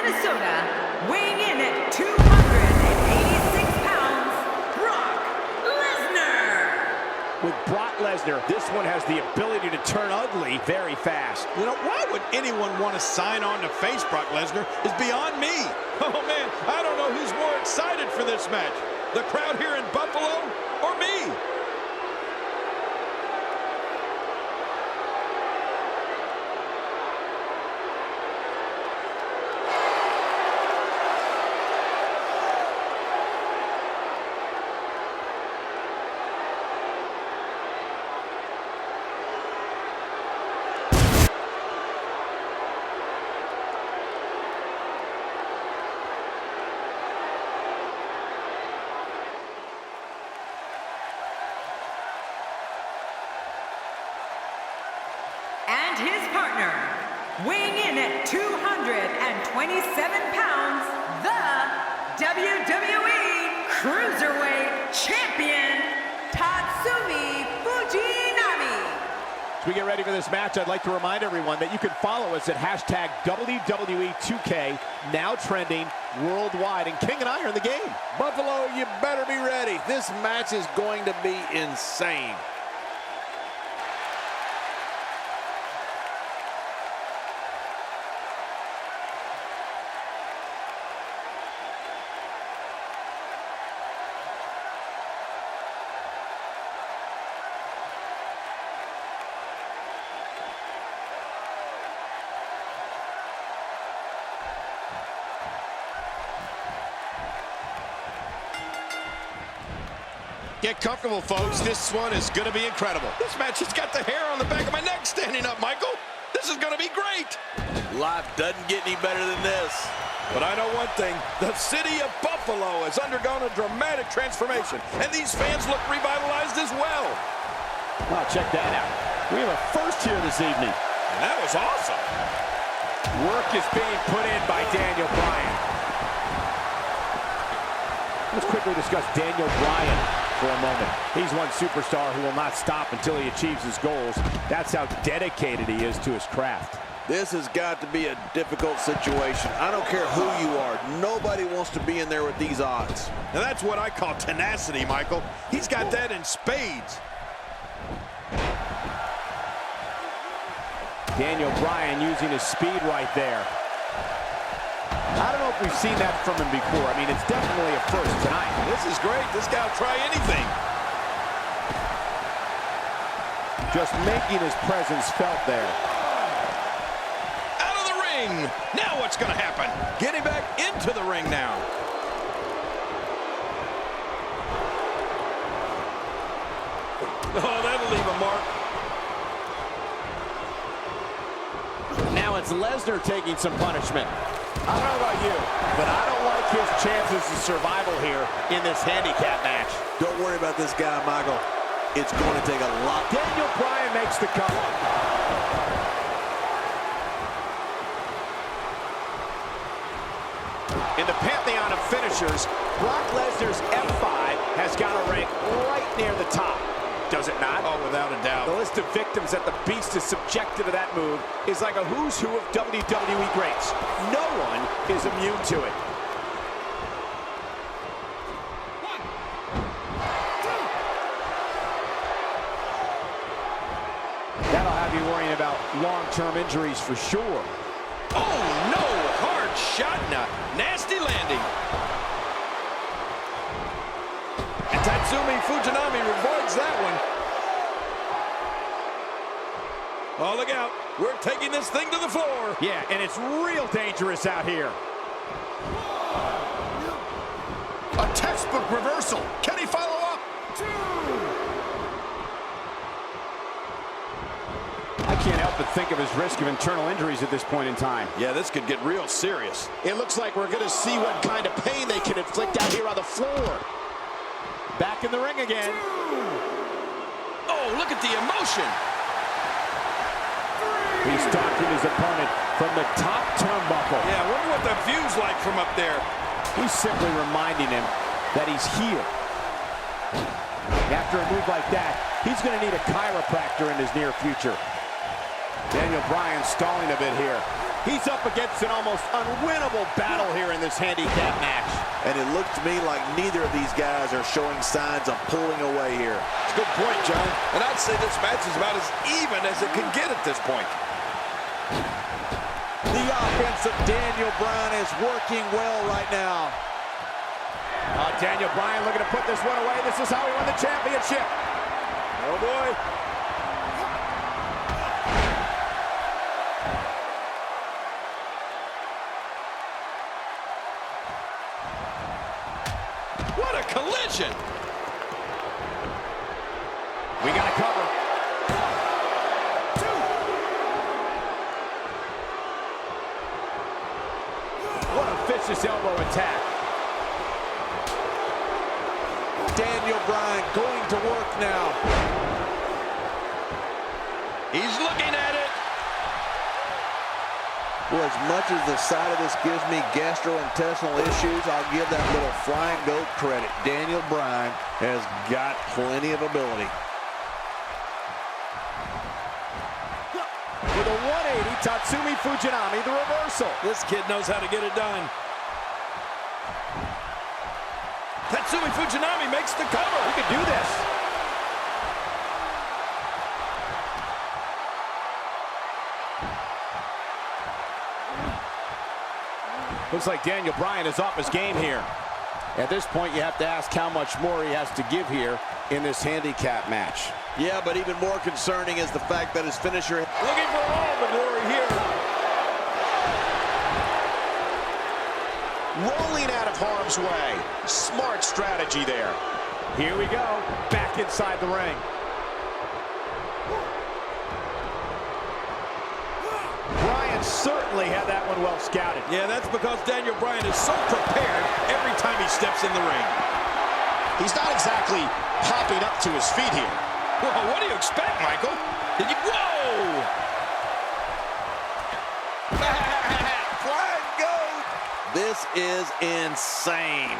Minnesota, weighing in at 286 pounds, Brock Lesnar. With Brock Lesnar, this one has the ability to turn ugly very fast. You know, why would anyone want to sign on to face Brock Lesnar is beyond me. Oh, man, I don't know who's more excited for this match. The crowd here in Buffalo or me? And his partner, weighing in at 227 pounds, the WWE Cruiserweight Champion, Tatsumi Fujinami. As we get ready for this match, I'd like to remind everyone that you can follow us at hashtag WWE 2K, now trending worldwide, and King and I are in the game. Buffalo, you better be ready. This match is going to be insane. Get comfortable, folks. This one is going to be incredible. This match has got the hair on the back of my neck standing up, Michael. This is going to be great. Life doesn't get any better than this. But I know one thing. The city of Buffalo has undergone a dramatic transformation, and these fans look revitalized as well. Wow, check that out. We have a first here this evening. And that was awesome. Work is being put in by Daniel Bryan. Let's quickly discuss Daniel Bryan for a moment. He's one superstar who will not stop until he achieves his goals. That's how dedicated he is to his craft. This has got to be a difficult situation. I don't care who you are. Nobody wants to be in there with these odds. And that's what I call tenacity, Michael. He's got that in spades. Daniel Bryan using his speed right there. I don't know if we've seen that from him before. I mean, it's definitely a first tonight. This is great. This guy will try anything. Just making his presence felt there. Out of the ring. Now what's going to happen? Getting back into the ring now. Oh, that'll leave a mark. Now it's Lesnar taking some punishment. I don't know about you, but I don't like his chances of survival here in this handicap match. Don't worry about this guy, Michael. It's going to take a lot. Daniel Bryan makes the cover. In the pantheon of finishers, Brock Lesnar's F5 has got to rank right near the top. Does it not? Oh, without a doubt. The list of victims that the Beast is subjected to that move is like a who's who of WWE greats. No one is immune to it. That'll have you worrying about long-term injuries for sure. Oh, no. Hard shot and a nasty landing. And Tatsumi Fujinami avoids that one. Oh, look out. We're taking this thing to the floor. Yeah, and it's real dangerous out here. A textbook reversal. Can he follow up? I can't help but think of his risk of internal injuries at this point in time. Yeah, this could get real serious. It looks like we're going to see what kind of pain they can inflict out here on the floor. Back in the ring again. Oh, look at the emotion. He's stalking his opponent from the top turnbuckle. Yeah, I wonder what the view's like from up there. He's simply reminding him that he's here. After a move like that, he's going to need a chiropractor in his near future. Daniel Bryan stalling a bit here. He's up against an almost unwinnable battle here in this handicap match. And it looks to me like neither of these guys are showing signs of pulling away here. That's a good point, John. And I'd say this match is about as even as it can get at this point. The offense of Daniel Bryan is working well right now. Daniel Bryan looking to put this one away. This is how he won the championship. Oh, boy. What a collision! We got to cover. What a vicious elbow attack. Daniel Bryan going to work now. He's looking at it. Well, as much as the side of this gives me gastrointestinal issues, I'll give that little flying goat credit. Daniel Bryan has got plenty of ability. With a 180, Tatsumi Fujinami, the reversal. This kid knows how to get it done. Tatsumi Fujinami makes the cover. He could do this. Looks like Daniel Bryan is off his game here. At this point, you have to ask how much more he has to give here in this handicap match. Yeah, but even more concerning is the fact that his finisher... Looking for all the glory here. Rolling out of harm's way. Smart strategy there. Here we go. Back inside the ring. Bryan certainly had that one well scouted. Yeah, that's because Daniel Bryan is so prepared every time he steps in the ring. He's not exactly popping up to his feet here. Whoa, what do you expect, Michael? Did you... Whoa! Flying goat! This is insane.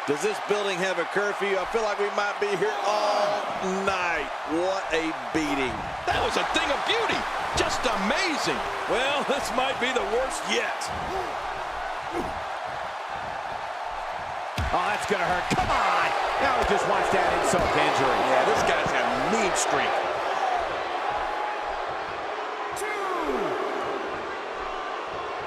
Does this building have a curfew? I feel like we might be here all night. What a beating. That was a thing of beauty. Just amazing. Well, this might be the worst yet. Oh, that's going to hurt. Come on. Now he just wants that insult to injury. Yeah, this guy's got a mean streak.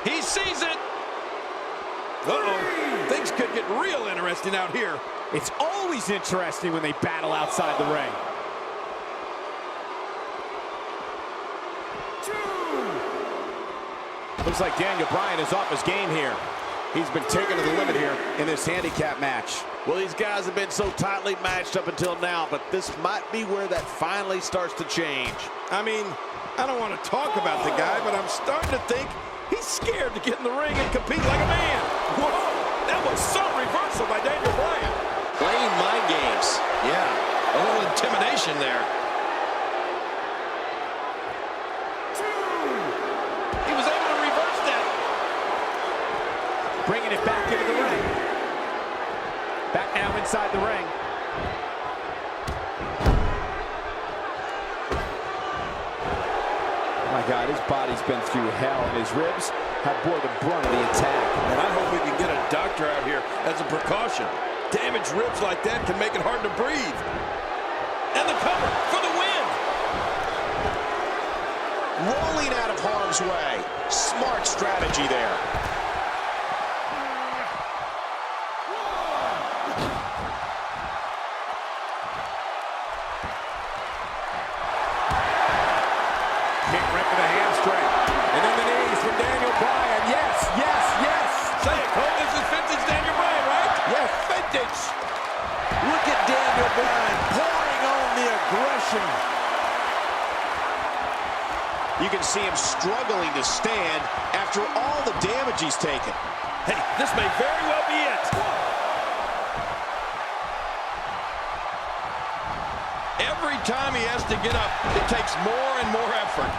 2. He sees it. Uh-oh. Things could get real interesting out here. It's always interesting when they battle outside the ring. 2. Looks like Daniel Bryan is off his game here. He's been taken to the limit here in this handicap match. Well, these guys have been so tightly matched up until now, but this might be where that finally starts to change. I mean, I don't want to talk about the guy, but I'm starting to think he's scared to get in the ring and compete like a man. Whoa, that was some reversal by Daniel Bryan. Playing mind games. Yeah, a little intimidation there. 2. He was able to reverse that. Bringing it back into the ring. Back now inside the ring. Oh my God, his body's been through hell, and his ribs have bore the brunt of the attack. And I hope we can get a doctor out here as a precaution. Damaged ribs like that can make it hard to breathe. And the cover for the win. Rolling out of harm's way. Smart strategy there. Kick right to the hamstring. And then the knees from Daniel Bryan. Yes, yes, yes. Say it, Cole. This is vintage Daniel Bryan, right? Yes, vintage. Look at Daniel Bryan pouring on the aggression. You can see him struggling to stand after all the damage he's taken. Hey, this may very well be it. Every time he has to get up, it takes more and more effort.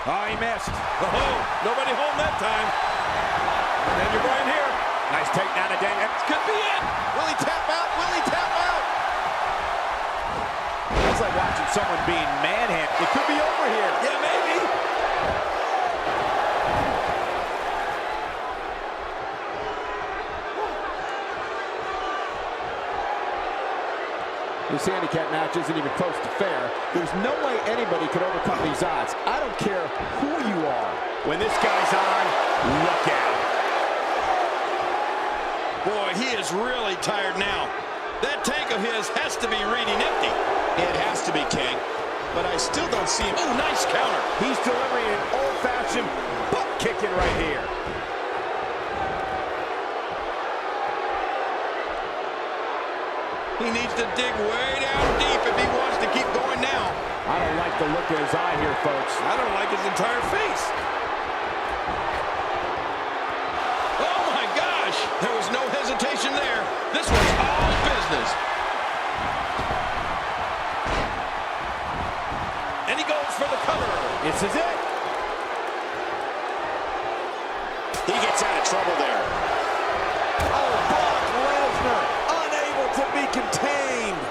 Oh, he missed. Oh, nobody home that time. Daniel Bryan here. Nice takedown of Daniel. This could be it. Will he tap out? Will he tap out? It's like watching someone being manhandled. It could be over here. Yeah, maybe. This handicap match isn't even close to fair. There's no way anybody could overcome these odds. I don't care who you are. When this guy's on, look out. Boy, he is really tired now. That tank of his has to be reading empty. It has to be, King. But I still don't see him. Oh, nice counter. He's delivering an old-fashioned butt kicking right here. He needs to dig way down deep if he wants to keep going now. I don't like the look of his eye here, folks. I don't like his entire face. Oh, my gosh. There was no hesitation there. This was all business. And he goes for the cover. This is it. He gets out of trouble there. Oh, Brock Lesnar, unable to be contained.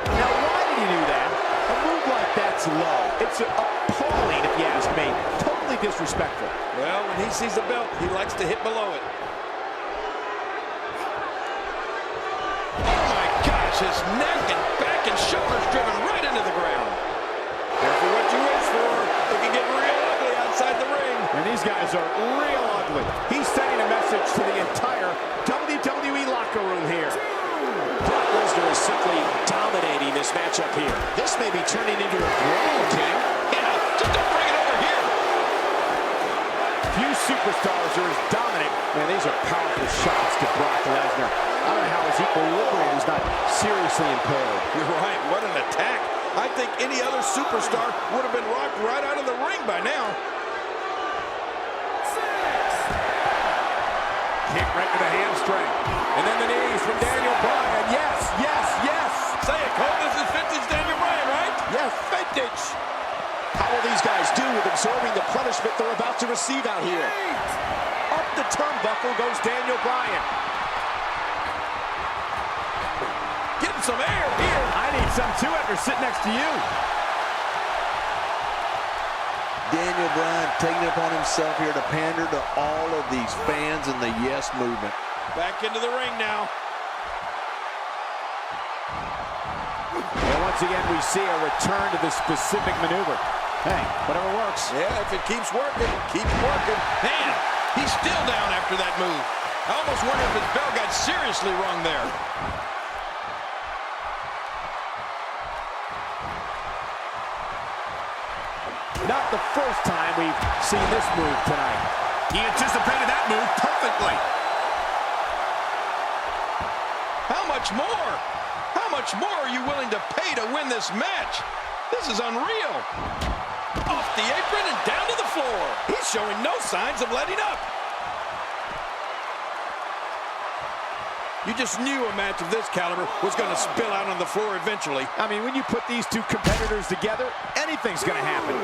Now, why did he do that? A move like that's low. It's appalling, if you ask me. Totally disrespectful. Well, when he sees the belt, he likes to hit below it. Oh, my gosh, his neck and back and shoulders driven right into the ground. Careful what you wish for. It can get real ugly outside the ring. And these guys are real ugly. He's sending a message to the entire WWE locker room here. Brock Lesnar is simply dominating this matchup here. This may be turning into a brawl, King. Yeah, just don't bring it over here. Few superstars are as dominant. Man, these are powerful shots to Brock Lesnar. I don't know how his equilibrium is not seriously impaired. You're right, what an attack. I think any other superstar would have been rocked right out of the ring by now. Kick right to the hamstring. And then the knees from Daniel Bryan. Yes, yes, yes. Say it, Cole, this is vintage Daniel Bryan, right? Yes, vintage. How will these guys do with absorbing the punishment they're about to receive out here? Up the turnbuckle goes Daniel Bryan. Getting some air here. I need some too after sitting next to you. Daniel Bryan taking it upon himself here to pander to all of these fans in the Yes movement. Back into the ring now. And once again, we see a return to the specific maneuver. Hey, whatever works. Yeah, if it keeps working, keep working. Man, he's still down after that move. I almost wonder if his bell got seriously wrong there. Not the first time we've seen this move tonight. He anticipated that move perfectly. How much more? How much more are you willing to pay to win this match? This is unreal. Off the apron and down to the floor. He's showing no signs of letting up. You just knew a match of this caliber was going to spill out on the floor eventually. I mean, when you put these two competitors together, anything's going to happen.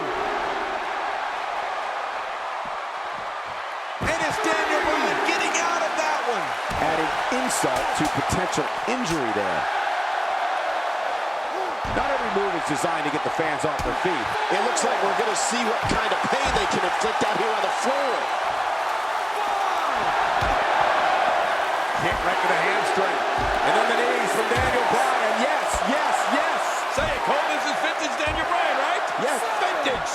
And it's Daniel Bryan getting out of that one. Adding insult to potential injury there. Not every move is designed to get the fans off their feet. It looks like we're going to see what kind of pain they can inflict out here on the floor. Kick right to the hamstring. And then the knees from Daniel Bryan. Yes, yes, yes. Say it, Cole, this is vintage Daniel Bryan, right? Yes, vintage.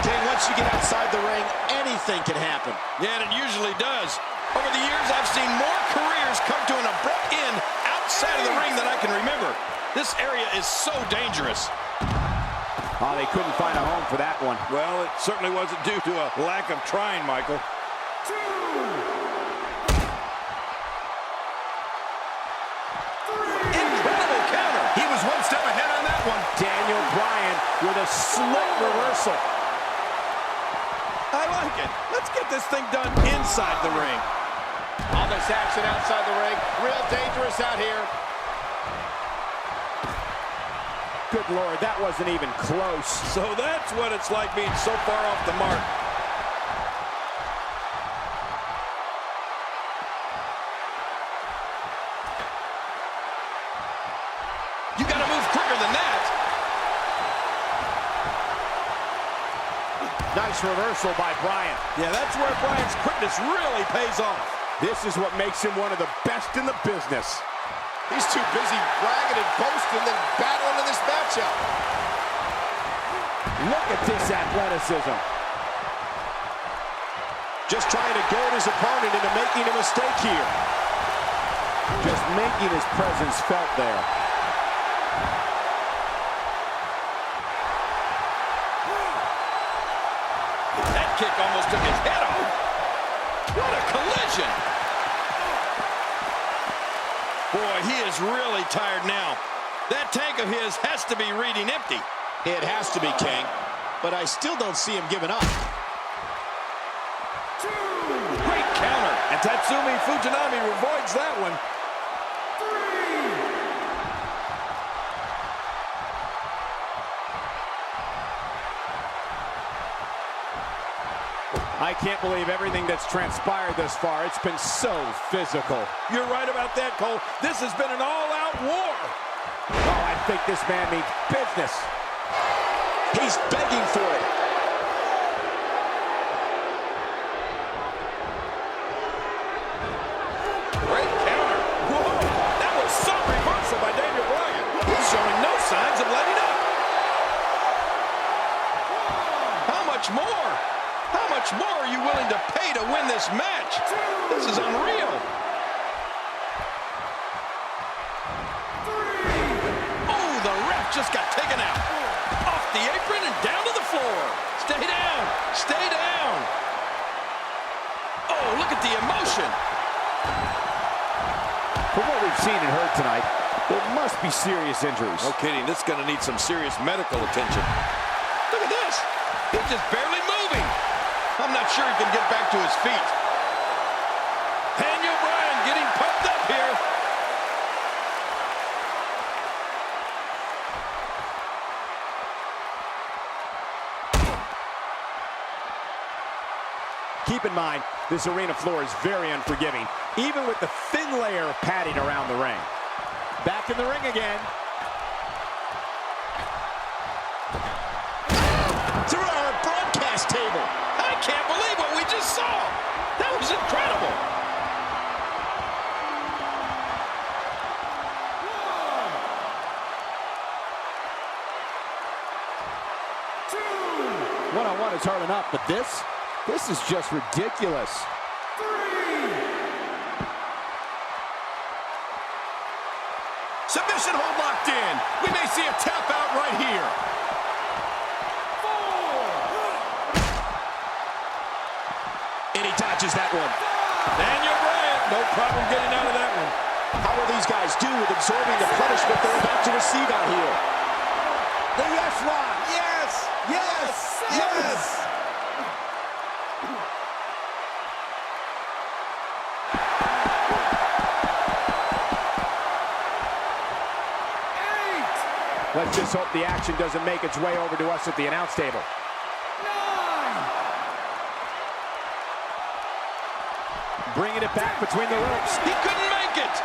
King, once you get outside the ring, anything can happen. Yeah, and it usually does. Over the years, I've seen more careers come to an abrupt end outside of the ring than I can remember. This area is so dangerous. Oh, they couldn't find a home for that one. Well, it certainly wasn't due to a lack of trying, Michael. Incredible counter. He was one step ahead on that one. Daniel Bryan with a slick reversal. I like it. Let's get this thing done inside the ring. All this action outside the ring, real dangerous out here. Good Lord, that wasn't even close. So that's what it's like being so far off the mark. You got to move quicker than that. Nice reversal by Bryan. Yeah, that's where Bryan's quickness really pays off. This is what makes him one of the best in the business. He's too busy bragging and boasting than battling in this matchup. Look at this athleticism. Just trying to goad his opponent into making a mistake here. Just making his presence felt there. That kick almost took his head off. What a collision. Boy, he is really tired now. That tank of his has to be reading empty. It has to be, King, but I still don't see him giving up. Great counter. And Tatsumi Fujinami avoids that one. I can't believe everything that's transpired thus far. It's been so physical. You're right about that, Cole. This has been an all-out war. Oh, I think this man means business. He's begging for it. Great counter. Whoa, that was so reversal by Daniel Bryan. He's showing no signs of letting up. How much more? How much more are you willing to pay to win this match? This is unreal. Oh, the ref just got taken out. Off the apron and down to the floor. Stay down. Stay down. Oh, look at the emotion. From what we've seen and heard tonight, there must be serious injuries. No kidding. This is going to need some serious medical attention. Look at this. He's just barely moving. I'm not sure he can get back to his feet. Daniel Bryan getting pumped up here. Keep in mind, this arena floor is very unforgiving, even with the thin layer of padding around the ring. Back in the ring again. Through our broadcast table. I can't believe what we just saw. That was incredible. One-on-one is hard enough, but this is just ridiculous. Submission hold locked in. We may see a tap out right here. And he dodges that one. Daniel Bryan, no problem getting out of that one. How will these guys do with absorbing the punishment they're about to receive out here? The yes lock. Yes! Yes! Yes! Let's just hope the action doesn't make its way over to us at the announce table. Bringing it back between the ropes. He couldn't make it.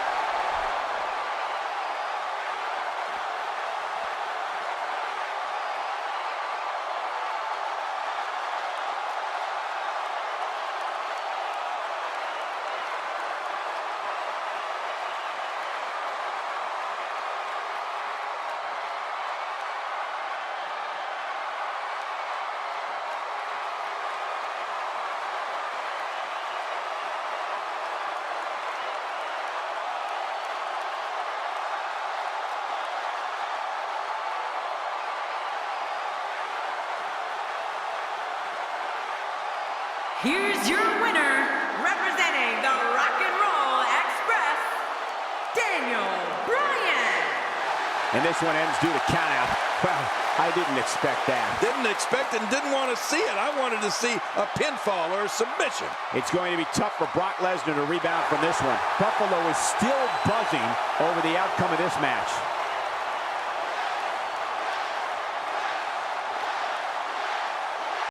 Here's your winner, representing the Rock and Roll Express, Daniel Bryan. And this one ends due to countout. Well, I didn't expect that. Didn't expect it and didn't want to see it. I wanted to see a pinfall or a submission. It's going to be tough for Brock Lesnar to rebound from this one. Buffalo is still buzzing over the outcome of this match.